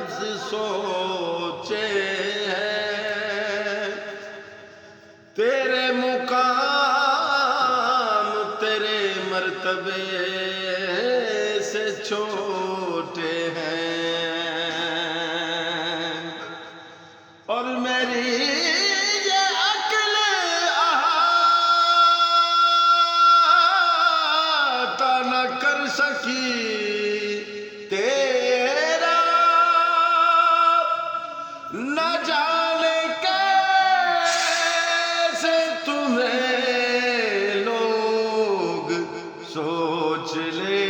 لفظ سوچے ہیں، تیرے مقام تیرے مرتبے سے چھوٹے ہیں، اور میری یہ عقل احاطہ نہ کر سکی تیرا نہ جانے کیسے تمہیں لوگ سوچ لے